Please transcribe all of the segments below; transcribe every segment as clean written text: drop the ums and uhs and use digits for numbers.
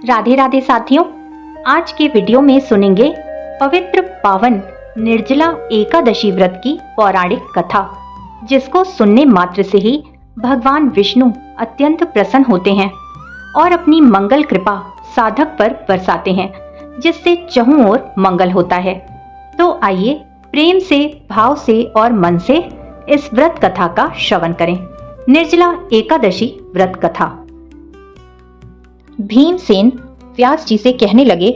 राधे राधे साथियों, आज के वीडियो में सुनेंगे पवित्र पावन निर्जला एकादशी व्रत की पौराणिक कथा, जिसको सुनने मात्र से ही भगवान विष्णु अत्यंत प्रसन्न होते हैं और अपनी मंगल कृपा साधक पर बरसाते हैं, जिससे चहुं ओर मंगल होता है। तो आइए प्रेम से, भाव से और मन से इस व्रत कथा का श्रवण करें। निर्जला एकादशी व्रत कथा। भीमसेन व्यास जी से कहने लगे,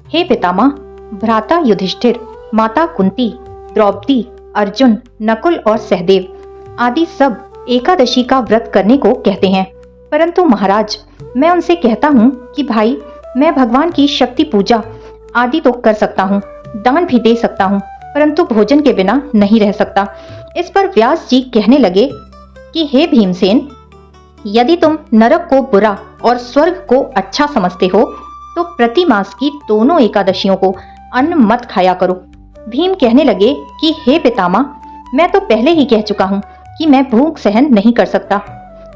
हे पितामह, भ्राता युधिष्ठिर, माता कुंती, द्रौपदी, अर्जुन, नकुल और सहदेव आदि सब एकादशी का व्रत करने को कहते हैं, परंतु महाराज, मैं उनसे कहता हूँ कि भाई, मैं भगवान की शक्ति पूजा आदि तो कर सकता हूँ, दान भी दे सकता हूँ, परंतु भोजन के बिना नहीं रह सकता। इस पर व्यास जी कहने लगे कि हे भीमसेन, यदि तुम नरक को बुरा और स्वर्ग को अच्छा समझते हो तो प्रति मास की दोनों एकादशियों को अन्न मत खाया करो। भीम कहने लगे कि हे पितामह, मैं तो पहले ही कह चुका हूँ कि मैं भूख सहन नहीं कर सकता।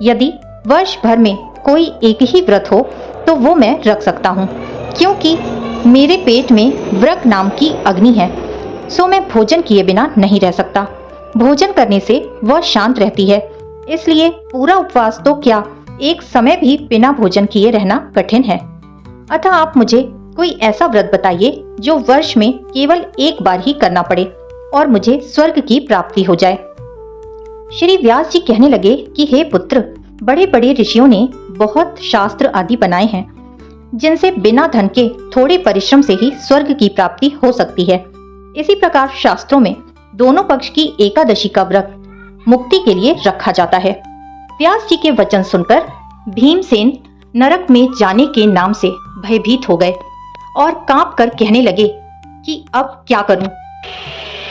यदि वर्ष भर में कोई एक ही व्रत हो तो वो मैं रख सकता हूँ, क्योंकि मेरे पेट में व्रत नाम की अग्नि है, सो मैं भोजन किए बिना नहीं रह सकता। भोजन करने से वह शांत रहती है, इसलिए पूरा उपवास तो क्या, एक समय भी बिना भोजन किए रहना कठिन है। अतः आप मुझे कोई ऐसा व्रत बताइए जो वर्ष में केवल एक बार ही करना पड़े और मुझे स्वर्ग की प्राप्ति हो जाए। श्री व्यास जी कहने लगे कि हे पुत्र, बड़े बड़े ऋषियों ने बहुत शास्त्र आदि बनाए हैं, जिनसे बिना धन के थोड़े परिश्रम से ही स्वर्ग की प्राप्ति हो सकती है। इसी प्रकार शास्त्रों में दोनों पक्ष की एकादशी का व्रत मुक्ति के लिए रखा जाता है। व्यास जी के वचन सुनकर भीमसेन नरक में जाने के नाम से भयभीत हो गए और कांप कर कहने लगे कि अब क्या करूं?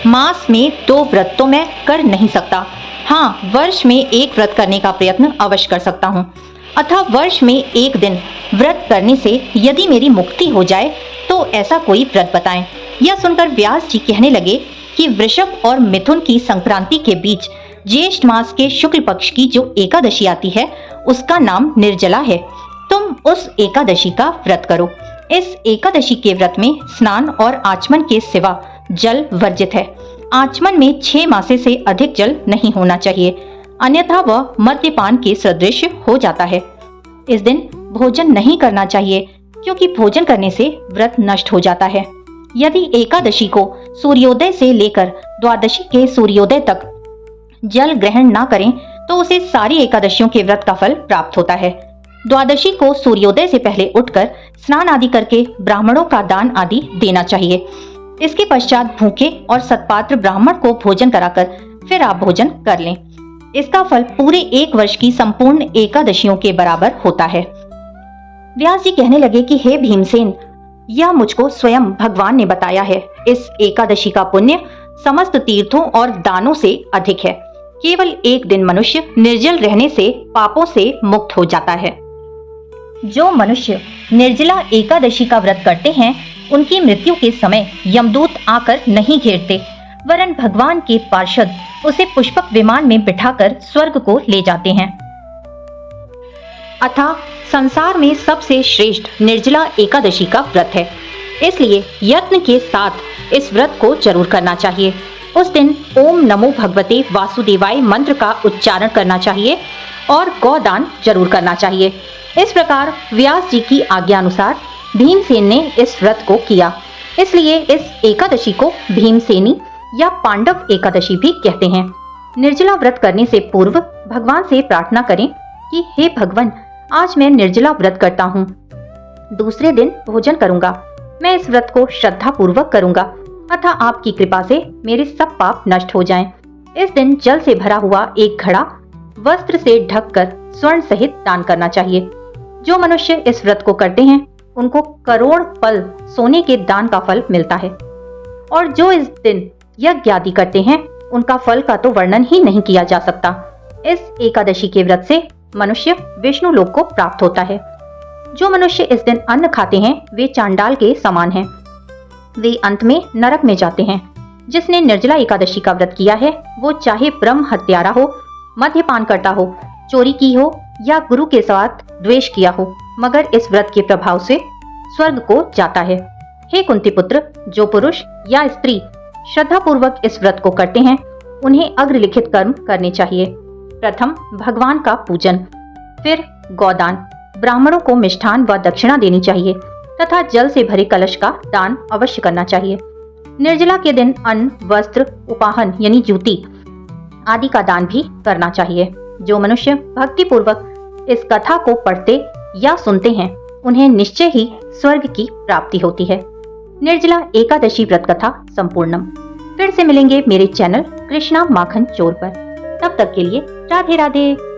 मास में 2 व्रत तो मैं कर नहीं सकता। हाँ, वर्ष में एक व्रत करने का प्रयत्न अवश्य कर सकता हूँ। अतः वर्ष में एक दिन व्रत करने से यदि मेरी मुक्ति हो जाए तो ऐसा कोई व्रत बताएं। यह सुनकर व्यास जी कहने लगे कि वृषभ और मिथुन की संक्रांति के बीच ज्येष्ठ मास के शुक्ल पक्ष की जो एकादशी आती है, उसका नाम निर्जला है। तुम उस एकादशी का व्रत करो। इस एकादशी के व्रत में स्नान और आचमन के सिवा जल वर्जित है। आचमन में 6 मासे से अधिक जल नहीं होना चाहिए, अन्यथा वह मद्यपान के सदृश हो जाता है। इस दिन भोजन नहीं करना चाहिए, क्योंकि भोजन करने से व्रत नष्ट हो जाता है। यदि एकादशी को सूर्योदय से लेकर द्वादशी के सूर्योदय तक जल ग्रहण ना करें तो उसे सारी एकादशियों के व्रत का फल प्राप्त होता है। द्वादशी को सूर्योदय से पहले उठकर स्नान आदि करके ब्राह्मणों का दान आदि देना चाहिए। इसके पश्चात भूखे और सत्पात्र ब्राह्मण को भोजन कराकर फिर आप भोजन कर लें। इसका फल पूरे 1 वर्ष की संपूर्ण एकादशियों के बराबर होता है। व्यास जी कहने लगे कि हे भीमसेन, यह मुझको स्वयं भगवान ने बताया है। इस एकादशी का पुण्य समस्त तीर्थों और दानों से अधिक है। केवल एक दिन मनुष्य निर्जल रहने से पापों से मुक्त हो जाता है। जो मनुष्य निर्जला एकादशी का व्रत करते हैं, उनकी मृत्यु के समय यमदूत आकर नहीं घेरते, वरन भगवान के पार्षद उसे पुष्पक विमान में बिठाकर स्वर्ग को ले जाते हैं। अतः संसार में सबसे श्रेष्ठ निर्जला एकादशी का व्रत है, इसलिए यत्न के साथ इस व्रत को जरूर करना चाहिए। उस दिन ओम नमो भगवते वासुदेवाय मंत्र का उच्चारण करना चाहिए और गौदान जरूर करना चाहिए। इस प्रकार व्यास जी की आज्ञा अनुसार भीमसेन ने इस व्रत को किया, इसलिए इस एकादशी को भीमसेनी या पांडव एकादशी भी कहते हैं। निर्जला व्रत करने से पूर्व भगवान से प्रार्थना करें कि हे भगवान, आज मैं निर्जला व्रत करता हूँ, दूसरे दिन भोजन करूंगा। मैं इस व्रत को श्रद्धा पूर्वक करूंगा, अतः आपकी कृपा से मेरे सब पाप नष्ट हो जाएं। इस दिन जल से भरा हुआ एक घड़ा वस्त्र से ढककर स्वर्ण सहित दान करना चाहिए। जो मनुष्य इस व्रत को करते हैं, उनको करोड़ पल सोने के दान का फल मिलता है, और जो इस दिन यज्ञ आदि करते हैं, उनका फल का तो वर्णन ही नहीं किया जा सकता। इस एकादशी के व्रत से मनुष्य विष्णु लोक को प्राप्त होता है। जो मनुष्य इस दिन अन्न खाते हैं, वे चांडाल के समान हैं। वे अंत में नरक में जाते हैं। जिसने निर्जला एकादशी का व्रत किया है, वो चाहे ब्रह्म हत्यारा हो, मद्यपान करता हो, चोरी की हो या गुरु के साथ द्वेष किया हो, मगर इस व्रत के प्रभाव से स्वर्ग को जाता है। हे कुंती पुत्र, जो पुरुष या स्त्री श्रद्धा पूर्वक इस व्रत को करते हैं उन्हें अग्रलिखित कर्म करने चाहिए। प्रथम भगवान का पूजन, फिर गौदान, ब्राह्मणों को मिष्ठान व दक्षिणा देनी चाहिए तथा जल से भरे कलश का दान अवश्य करना चाहिए। निर्जला के दिन अन्न, वस्त्र, उपाहन यानी जूती आदि का दान भी करना चाहिए। जो मनुष्य भक्ति पूर्वक इस कथा को पढ़ते या सुनते हैं उन्हें निश्चय ही स्वर्ग की प्राप्ति होती है। निर्जला एकादशी व्रत कथा संपूर्णम। फिर से मिलेंगे मेरे चैनल कृष्णा माखन चोर पर। तब तक के लिए राधे राधे।